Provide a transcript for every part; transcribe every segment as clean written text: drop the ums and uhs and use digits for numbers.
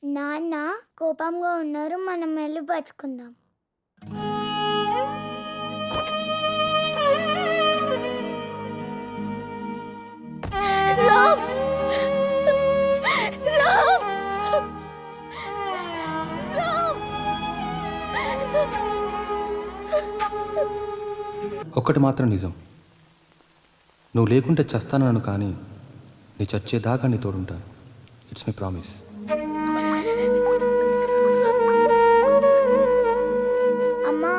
నాన్న కోపంగా ఉన్నారు, మనం వెళ్ళి పచ్చుకుందాం. రామ్! రామ్! రామ్! ఒక్కటి మాత్రం నిజం, నువ్వు లేకుంటే చస్తానను, కానీ నీ చచ్చేదాకా నీ తోడుంటాను. It's my promise. అమ్మా,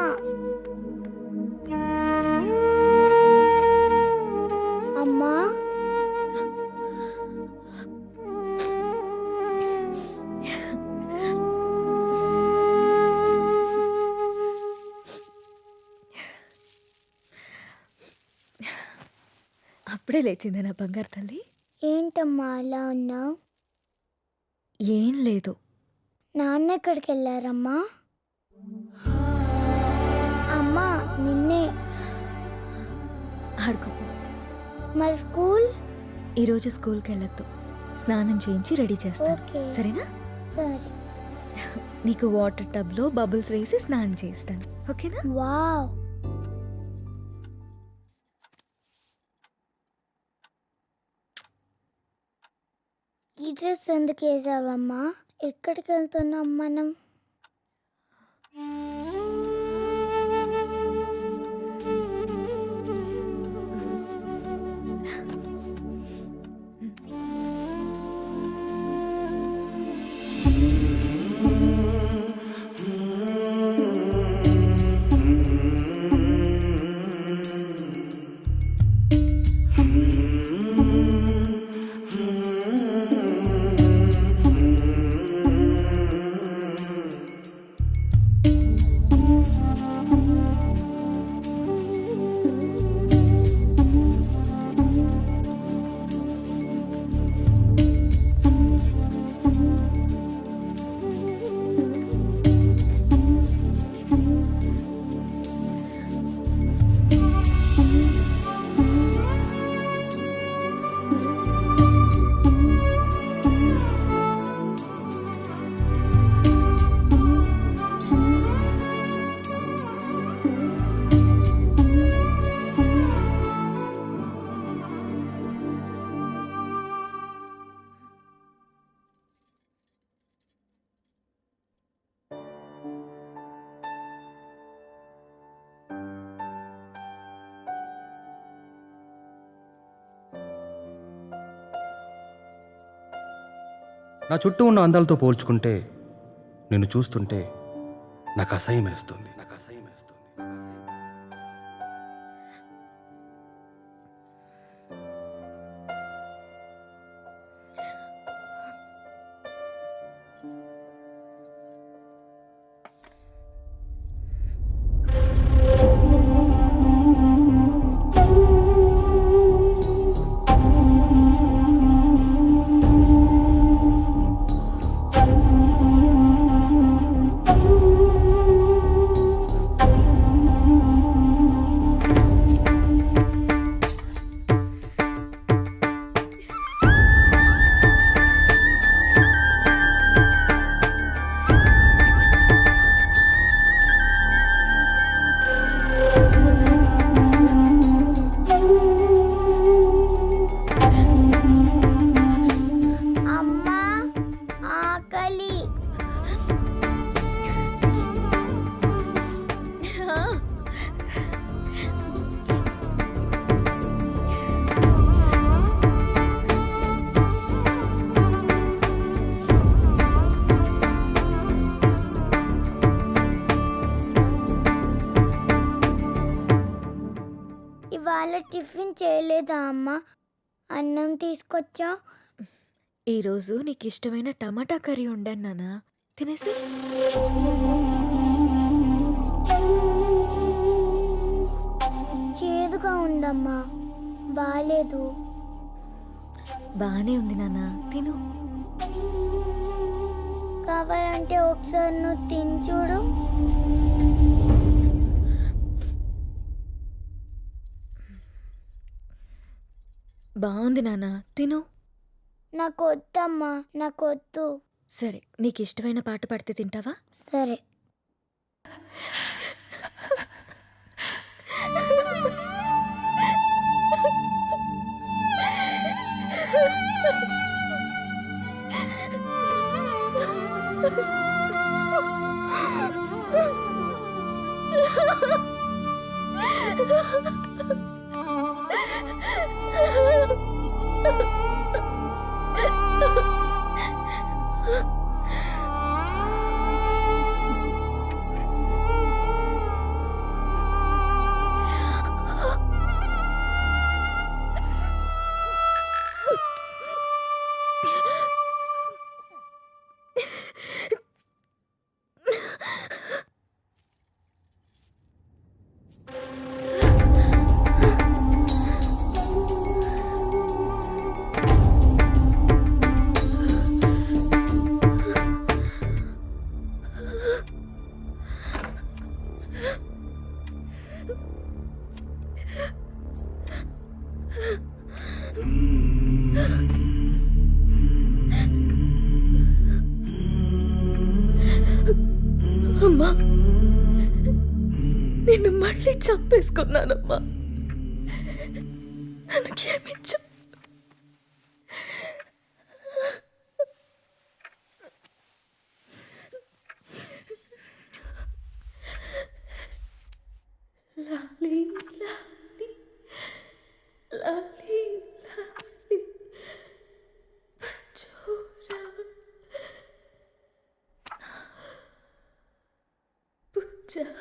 అమ్మా, అప్పుడే లేచింది నా బంగారు తల్లి. ఏంటమ్మా అలా ఉన్నావు? ఏం లేదు. నాన్న ఎక్కడికి వెళ్ళారమ్మా? అమ్మా, నిన్నే. ఆడుకోపో. మరి స్కూల్? ఈరోజు స్కూల్కి వెళ్ళొద్దు, స్నానం చేయించి రెడీ చేస్తాను. ఓకే. సరేనా? సరే. నీకు వాటర్ టబ్లో బబుల్స్ వేసి స్నానం చేస్తాను, ఓకేనా? వావ్. ఈ డ్రెస్ ఎందుకు వేసావమ్మా? ఎక్కడికి వెళ్తున్నాం మనం? నా చుట్టూ ఉన్న అందాలతో పోల్చుకుంటే నిన్ను చూస్తుంటే నాకు అసహ్యం వేస్తుంది. అమ్మా, ఆకలి. ఇవాళ టిఫిన్ చేయలేదా అమ్మా? అన్నం తీసుకొచ్చా. ఈరోజు నీకు ఇష్టమైన టమాటా కర్రీ ఉండాను నాన్న, తినేసి. చేదుగా ఉందమ్మా, బాలేదు. బానే ఉంది నాన్న, తిను. కావాలంటే ఒకసారి నువ్వు తిని చూడు. బాగుంది నాన్న, తిను. నాకొద్దమ్మా, నాకొద్దు. సరే, నీకిష్టమైన పాట పాడితే తింటావా? సరే. అమ్మా, నిన్ను మళ్ళీ చంపేసుకున్నానమ్మా. నన్ను క్షమించు. లాలీ లాలీ లాలీ లాలీ పచ్చోరా పుచ్చాయి.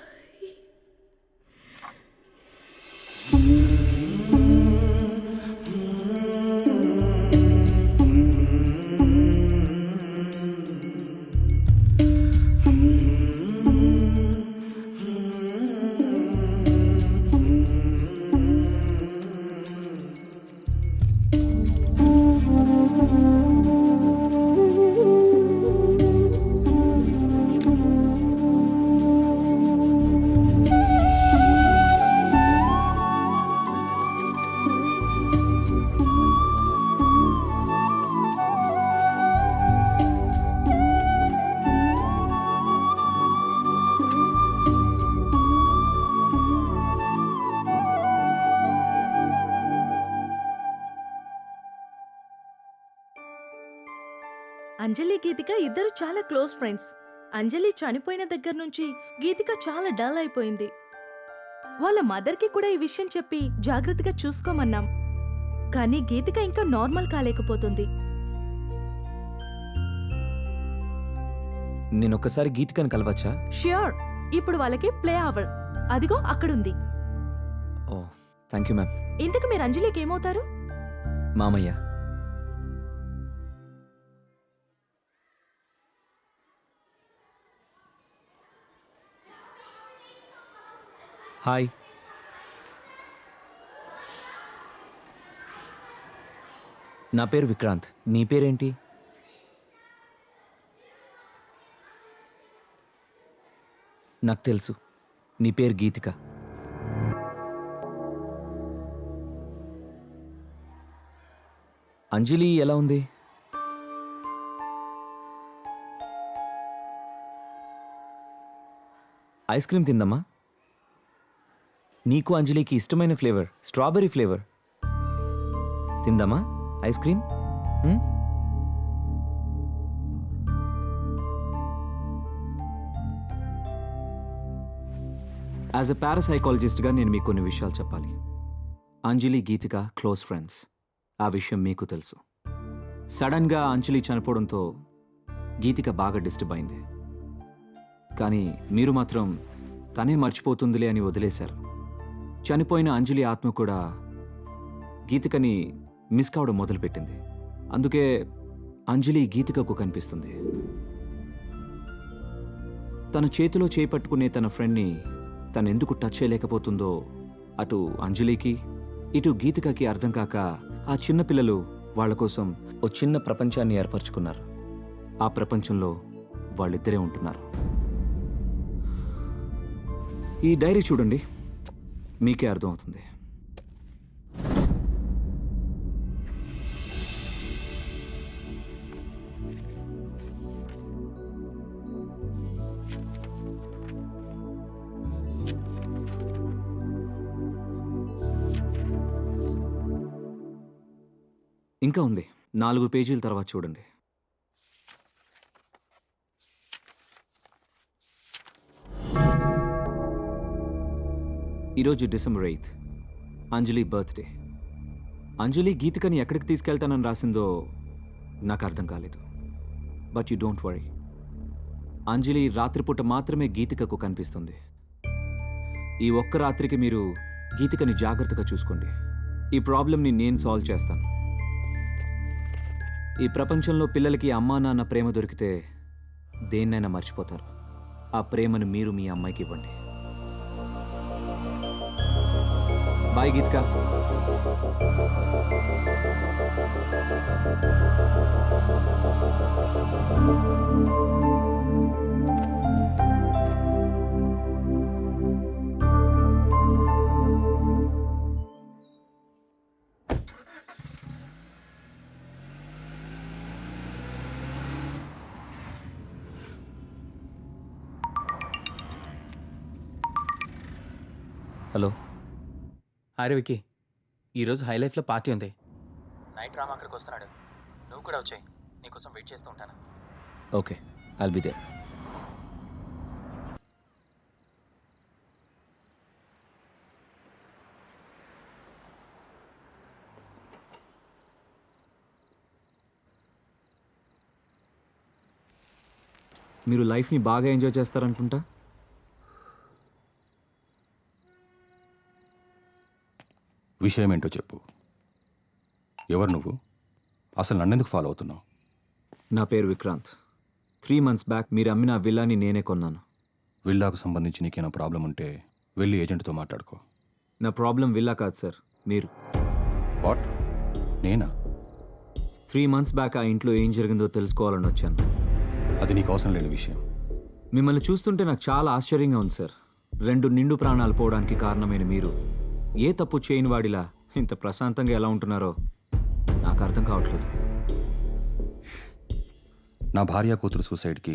అంజలి గీతిక ఇద్దరు చాలా క్లోజ్ ఫ్రెండ్స్. అంజలి చనిపోయిన దగ్గర నుంచి గీతిక చాలా డల్ అయిపోయింది. వాళ్ళ మదర్కి కూడా ఈ విషయం చెప్పి జాగ్రత్తగా చూసుకోమన్నాం. కానీ గీతిక ఇంకా నార్మల్ కాలేకపోతుంది. నేనొక్కసారి గీతికను కలవచ్చా? ష్యూర్. ఇప్పుడు వాళ్ళకి ప్లే అవర్. అదిగో అక్కడుంది. ఓ, థ్యాంక్ యూ మ్యామ్. ఇంతకు మీరు అంజలికి ఏమవుతారు? మామయ్య. హాయ్. నా పేరు విక్రాంత్. నీ పేరేంటి? నాకు తెలుసు, నీ పేరు గీతిక. అంజలి ఎలా ఉంది? ఐస్ క్రీమ్ తిందమ్మా. నీకు అంజలికి ఇష్టమైన ఫ్లేవర్ స్ట్రాబెర్రీ ఫ్లేవర్. తిందామా ఐస్ క్రీమ్? యాజ్ ఎ పారాసైకాలజిస్ట్గా నేను మీకు కొన్ని విషయాలు చెప్పాలి. Anjali Geethika close friends. ఆ విషయం మీకు తెలుసు. సడన్గా అంజలి చనిపోవడంతో గీతిక బాగా డిస్టర్బ్ అయింది. కానీ మీరు మాత్రం తనే మర్చిపోతుందిలే అని వదిలేశారు. చనిపోయిన అంజలి ఆత్మ కూడా గీతికని మిస్ కావడం మొదలుపెట్టింది. అందుకే అంజలి గీతికకు కనిపిస్తుంది. తన చేతిలో చేపట్టుకునే తన ఫ్రెండ్ని తనెందుకు టచ్ చేయలేకపోతుందో అటు అంజలికి ఇటు గీతికకి అర్థం కాక ఆ చిన్న పిల్లలు వాళ్ళ కోసం ఓ చిన్న ప్రపంచాన్ని ఏర్పరచుకున్నారు. ఆ ప్రపంచంలో వాళ్ళిద్దరే ఉంటున్నారు. ఈ డైరీ చూడండి, మీకే అర్థమవుతుంది. ఇంకా ఉంది, 4 పేజీల తర్వాత చూడండి. ఈరోజు డిసెంబర్ 8th, అంజలి బర్త్డే. అంజలి గీతికని ఎక్కడికి తీసుకెళ్తానని రాసిందో నాకు అర్థం కాలేదు. బట్ యు డోంట్ వరీ, అంజలి రాత్రిపూట మాత్రమే గీతికకు కనిపిస్తుంది. ఈ ఒక్క రాత్రికి మీరు గీతికని జాగ్రత్తగా చూసుకోండి. ఈ ప్రాబ్లంని నేను సాల్వ్ చేస్తాను. ఈ ప్రపంచంలో పిల్లలకి అమ్మా నాన్న ప్రేమ దొరికితే దేన్నైనా మర్చిపోతారు. ఆ ప్రేమను మీరు మీ అమ్మాయికి ఇవ్వండి. బాయ్ గీతిక. హలో. హాయ్ విక్కీ, ఈరోజు హై లైఫ్లో పార్టీ ఉంది. నైట్ రామ్ అక్కడికి వస్తున్నాడు. నువ్వు కూడా వచ్చాయి, నీకోసం వెయిట్ చేస్తూ ఉంటాను. Okay, I'll be there. మీరు లైఫ్ని బాగా ఎంజాయ్ చేస్తారనుకుంటా. విషయం ఏంటో చెప్పు. ఎవరు నువ్వు? అసలు నన్నెందుకు ఫాలో అవుతున్నావు? నా పేరు విక్రాంత్. 3 months బ్యాక్ మీరు అమ్మిన ఆ విల్లాని నేనే కొన్నాను. విల్లాకు సంబంధించి నీకేమైనా ప్రాబ్లం ఉంటే వెళ్ళి ఏజెంట్తో మాట్లాడుకో. నా ప్రాబ్లం విల్లా కాదు సార్, మీరు. వాట్? నేనా? 3 months బ్యాక్ ఆ ఇంట్లో ఏం జరిగిందో తెలుసుకోవాలని వచ్చాను. అది నీకు అవసరం లేని విషయం. మిమ్మల్ని చూస్తుంటే నాకు చాలా ఆశ్చర్యంగా ఉంది సార్. 2 నిండు ప్రాణాలు పోవడానికి కారణమైన మీరు ఏ తప్పు చేయని వాడిలా ఇంత ప్రశాంతంగా ఎలా ఉంటున్నారో నాకు అర్థం కావట్లేదు. నా భార్య కూతురు సూసైడ్కి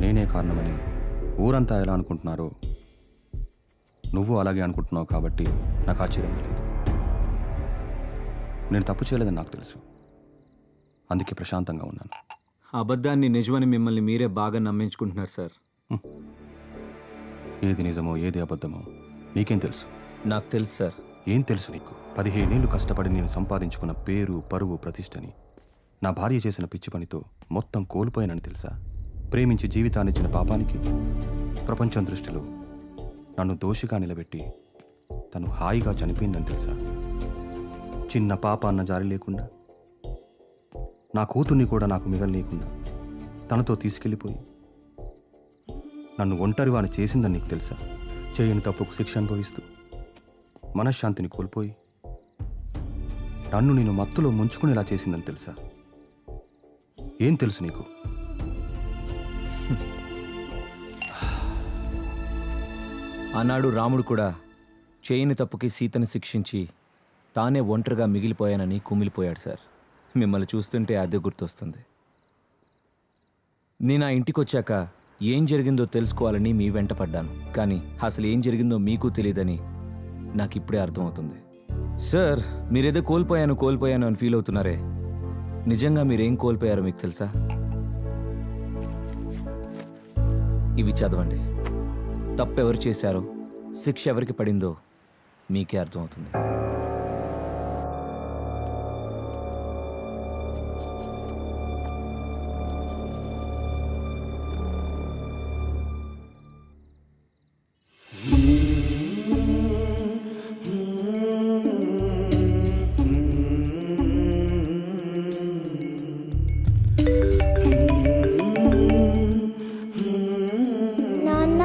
నేనే కారణమని ఊరంతా ఎలా అనుకుంటున్నారో నువ్వు అలాగే అనుకుంటున్నావు కాబట్టి నాకు ఆశ్చర్యం లేదు. నేను తప్పు చేయలేదని నాకు తెలుసు, అందుకే ప్రశాంతంగా ఉన్నాను. అబద్ధాన్ని నిజమని మిమ్మల్ని మీరే బాగా నమ్మించుకుంటున్నారు సార్. ఏది నిజమో ఏది అబద్ధమో నీకేం తెలుసు? నాకు తెలుసు సార్. ఏం తెలుసు నీకు? 15 ఏళ్ళు కష్టపడి నేను సంపాదించుకున్న పేరు, పరువు, ప్రతిష్టని నా భార్య చేసిన పిచ్చి పనితో మొత్తం కోల్పోయానని తెలుసా? ప్రేమించి జీవితాన్నిచ్చిన పాపానికి ప్రపంచం దృష్టిలో నన్ను దోషిగా నిలబెట్టి తను హాయిగా చనిపోయిందని తెలుసా? చిన్న పాప అన్న జారి లేకుండా, నా కూతుర్ని కూడా నాకు మిగలనీయకుండా తనతో తీసుకెళ్ళిపోయి నన్ను ఒంటరివాని చేసిందని నీకు తెలుసా? చేయని తప్పుకు శిక్ష అనుభవిస్తూ మనశ్శాంతిని కోల్పోయి నన్ను నేను మత్తులో ముంచుకునేలా చేసిందని తెలుసా? ఏం తెలుసు నీకు? ఆనాడు రాముడు కూడా చేయని తప్పుకి సీతను శిక్షించి తానే ఒంటరిగా మిగిలిపోయానని కుమిలిపోయాడు సార్. మిమ్మల్ని చూస్తుంటే అదే గుర్తొస్తుంది. నేను ఆ ఇంటికి వచ్చాక ఏం జరిగిందో తెలుసుకోవాలని మీ వెంట పడ్డాను. కానీ అసలు ఏం జరిగిందో మీకు తెలియదని నాకు ఇప్పుడే అర్థమవుతుంది. సార్, మీరేదో కోల్పోయాను అని ఫీల్ అవుతున్నారే, నిజంగా మీరేం కోల్పోయారో మీకు తెలుసా? ఇవి చదవండి. తప్పెవరు చేశారో, శిక్ష ఎవరికి పడిందో మీకే అర్థమవుతుంది. నాన్న,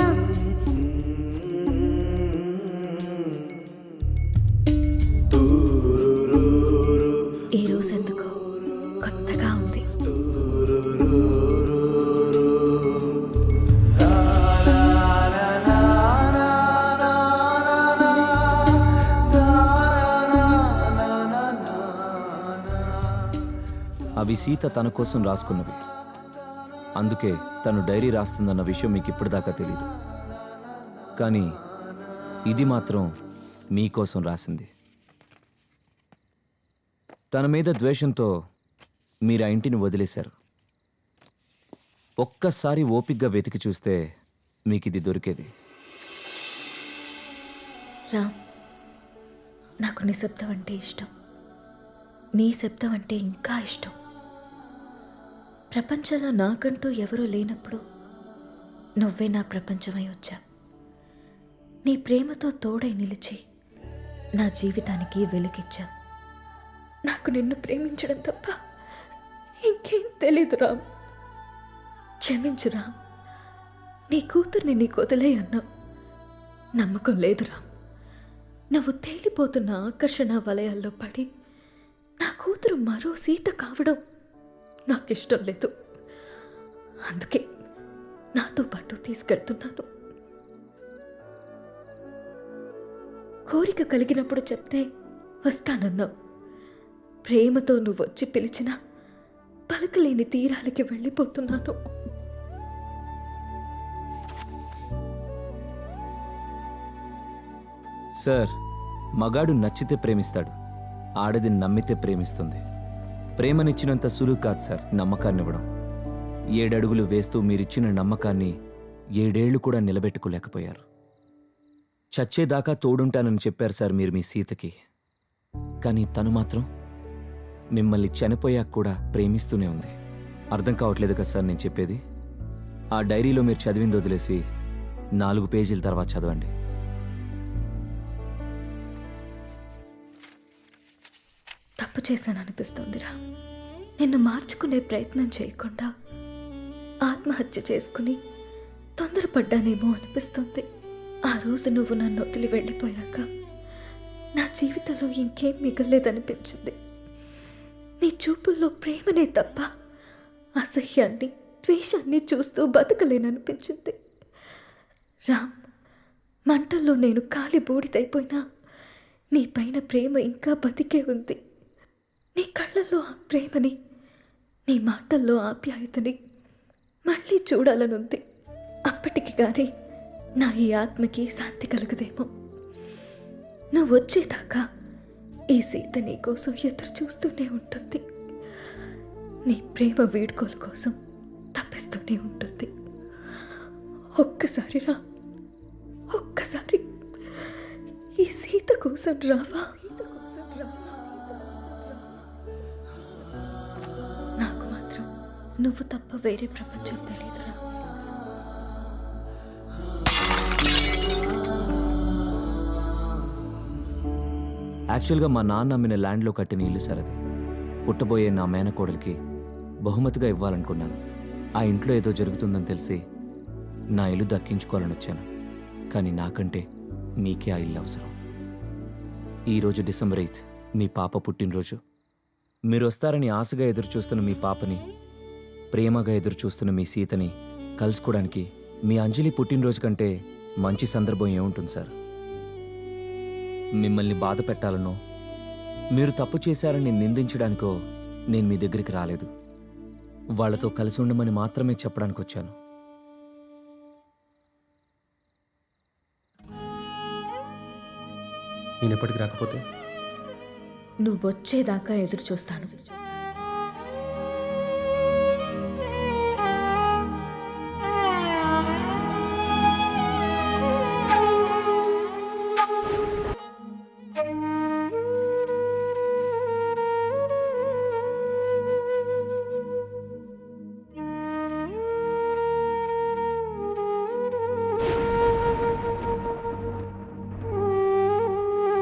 ఈరోజు ఎందుకో కొత్తగా ఉంది. అవి సీత తన కోసం రాసుకున్నవి. అందుకే తను డైరీ రాస్తుందన్న విషయం మీకు ఇప్పటిదాకా తెలీదు. కానీ ఇది మాత్రం మీకోసం రాసింది. తన మీద ద్వేషంతో మీరు ఆ ఇంటిని వదిలేశారు. ఒక్కసారి ఓపిగ్గా వెతికి చూస్తే మీకు ఇది దొరికేది. రామ్, నాకు నిశ్శబ్దం అంటే ఇష్టం. నీ శబ్దం అంటే ఇంకా ఇష్టం. ప్రపంచంలో నాకంటూ ఎవరూ లేనప్పుడు నువ్వే నా ప్రపంచమై వచ్చా. నీ ప్రేమతో తోడై నిలిచి నా జీవితానికి వెలుగిచ్చా. నాకు నిన్ను ప్రేమించడం తప్ప ఇంకేం తెలీదు రామ్. క్షమించు రామ్. నీ కూతుర్ని నీకు వదిలే అన్నా నమ్మకం లేదు రామ్. నువ్వు తేలిపోతున్న ఆకర్షణ వలయాల్లో పడి నా కూతురు మరో సీత కావడం నాకిష్టం లేదు. అందుకే నాతో పాటు తీసుకెళ్తున్నాను. కోరిక కలిగినప్పుడు చెప్తే వస్తానన్నావు. ప్రేమతో నువ్వు వచ్చి పిలిచినా పలకలేని తీరాలకి వెళ్ళిపోతున్నాను. సార్, మగాడు నచ్చితే ప్రేమిస్తాడు, ఆడది నమ్మితే ప్రేమిస్తుంది. ప్రేమనిచ్చినంత సులువు కాదు సార్ నమ్మకాన్నివ్వడం. 7 అడుగులు వేస్తూ మీరిచ్చిన నమ్మకాన్ని 7 ఏళ్లు కూడా నిలబెట్టుకోలేకపోయారు. చచ్చేదాకా తోడుంటానని చెప్పారు సార్ మీరు మీ సీతకి. కానీ తను మాత్రం మిమ్మల్ని చనిపోయాక కూడా ప్రేమిస్తూనే ఉంది. అర్థం కావట్లేదు కదా సార్ నేను చెప్పేది? ఆ డైరీలో మీరు చదివింది వదిలేసి 4 పేజీల తర్వాత చదవండి. తప్పు చేశాననిపిస్తోందిరా. నిన్ను మార్చుకునే ప్రయత్నం చేయకుండా ఆత్మహత్య చేసుకుని తొందరపడ్డానేమో అనిపిస్తుంది. ఆ రోజు నువ్వు నన్ను వదిలి వెళ్ళిపోయాక నా జీవితంలో ఇంకేం మిగలేదనిపించింది. నీ చూపుల్లో ప్రేమనే తప్ప అసహ్యాన్ని, ద్వేషాన్ని చూస్తూ బతకలేననిపించింది. రామ్, మంటల్లో నేను కాలి బూడిదైపోయినా నీ పైన ప్రేమ ఇంకా బతికే ఉంది. నీ కళ్ళల్లో ఆ ప్రేమని, నీ మాటల్లో ఆప్యాయతని మళ్ళీ చూడాలనుంది. అప్పటికి కానీ నా ఈ ఆత్మకి శాంతి కలగదేమో. నువ్వు వచ్చేదాకా ఈ సీత నీ కోసం ఎదురు చూస్తూనే ఉంటుంది. నీ ప్రేమ వీడ్కోలు కోసం తప్పిస్తూనే ఉంటుంది. ఒక్కసారి రా, ఒక్కసారి ఈ సీత కోసం రావా? నాకు మాత్రం నువ్వు తప్ప వేరే ప్రపంచం తెలియదురా. యాక్చువల్గా మా నాన్న అమ్మిన ల్యాండ్లో కట్టిన ఇల్లు సార్ అది. పుట్టబోయే నా మేనకోడలికి బహుమతిగా ఇవ్వాలనుకున్నాను. ఆ ఇంట్లో ఏదో జరుగుతుందని తెలిసి నా ఇల్లు దక్కించుకోవాలని వచ్చాను. కానీ నాకంటే మీకే ఆ ఇల్లు అవసరం. ఈరోజు డిసెంబర్ 8 మీ పాప పుట్టినరోజు. మీరు వస్తారని ఆశగా ఎదురు చూస్తున్న మీ పాపని, ప్రేమగా ఎదురు చూస్తున్న మీ సీతని కలుసుకోవడానికి మీ అంజలి పుట్టినరోజు కంటే మంచి సందర్భం ఏముంటుంది సార్? మిమ్మల్ని బాధ పెట్టాలనో, మీరు తప్పు చేశారని నిందించడానికో నేను మీ దగ్గరికి రాలేదు. వాళ్లతో కలిసి ఉండమని మాత్రమే చెప్పడానికి వచ్చాను. నేను ఎప్పటికి రాకపోతే నువ్వు వచ్చేదాకా ఎదురు చూస్తాను.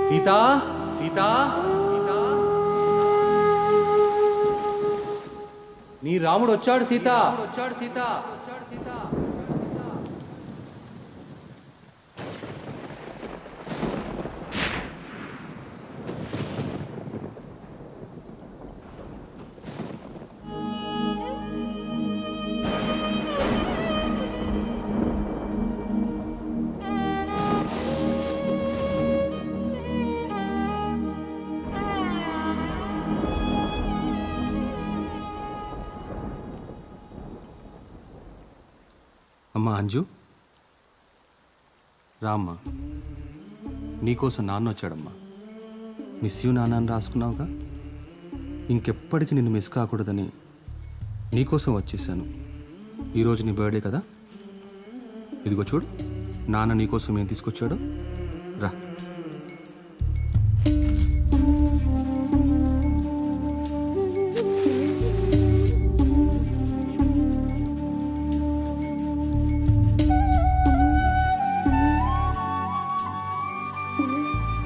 సీతా, సీతా, సీతా, నీ రాముడు వచ్చాడు సీతా, వచ్చాడు సీతా, వచ్చాడు సీతా. అమ్మా అంజు, రామ్మా. నీకోసం నాన్న వచ్చాడమ్మా. మిస్ యూ నాన్న అని రాసుకున్నావుగా. ఇంకెప్పటికీ నిన్ను మిస్ కాకూడదని నీకోసం వచ్చేసాను. ఈరోజు నీ బర్త్డే కదా, ఇదిగో చూడు నాన్న నీకోసం ఏం తీసుకొచ్చాడో. రా.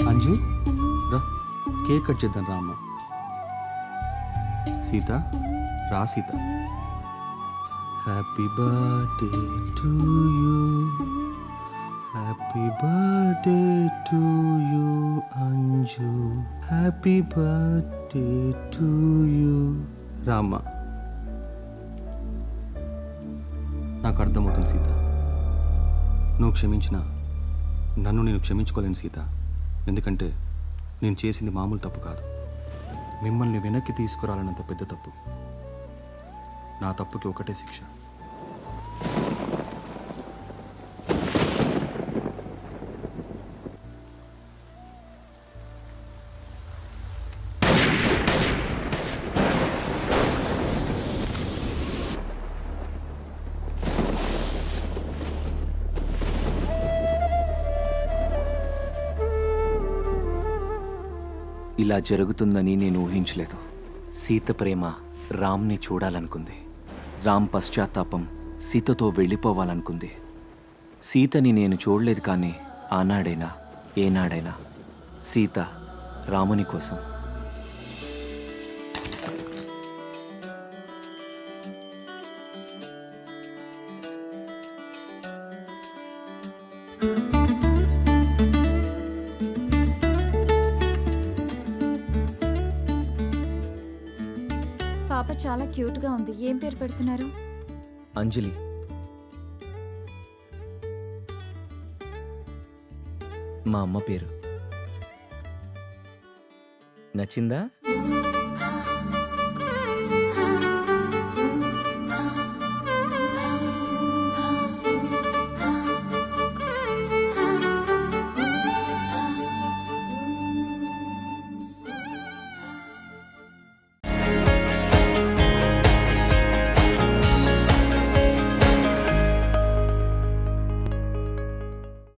అంజు రా, కేక్ కట్ చేద్దాం రా. అమ్మ సీత రా. Sita happy birthday to you, happy birthday to you Anju, happy birthday to you. రామ్మ, నాకు అర్థమవుతుంది సీత, నువ్వు క్షమించినా నన్ను నేను క్షమించుకోలేను సీత. ఎందుకంటే నేను చేసింది మామూలు తప్పు కాదు, మిమ్మల్ని వెనక్కి తీసుకురాలన్నంత పెద్ద తప్పు. నా తప్పుకి ఒకటే శిక్ష. ఇలా జరుగుతుందని నేను ఊహించలేదు. సీత ప్రేమ రామ్ని చూడాలనుకుంది. రామ్ పశ్చాత్తాపం సీతతో వెళ్ళిపోవాలనుకుంది. సీతని నేను చూడలేదు, కానీ ఆనాడైనా ఏనాడైనా సీత రాముని కోసం. పాప చాలా క్యూట్గా ఉంది. ఏం పేరు పెడుతున్నారు? అంజలి. మా అమ్మ పేరు. నచ్చిందా?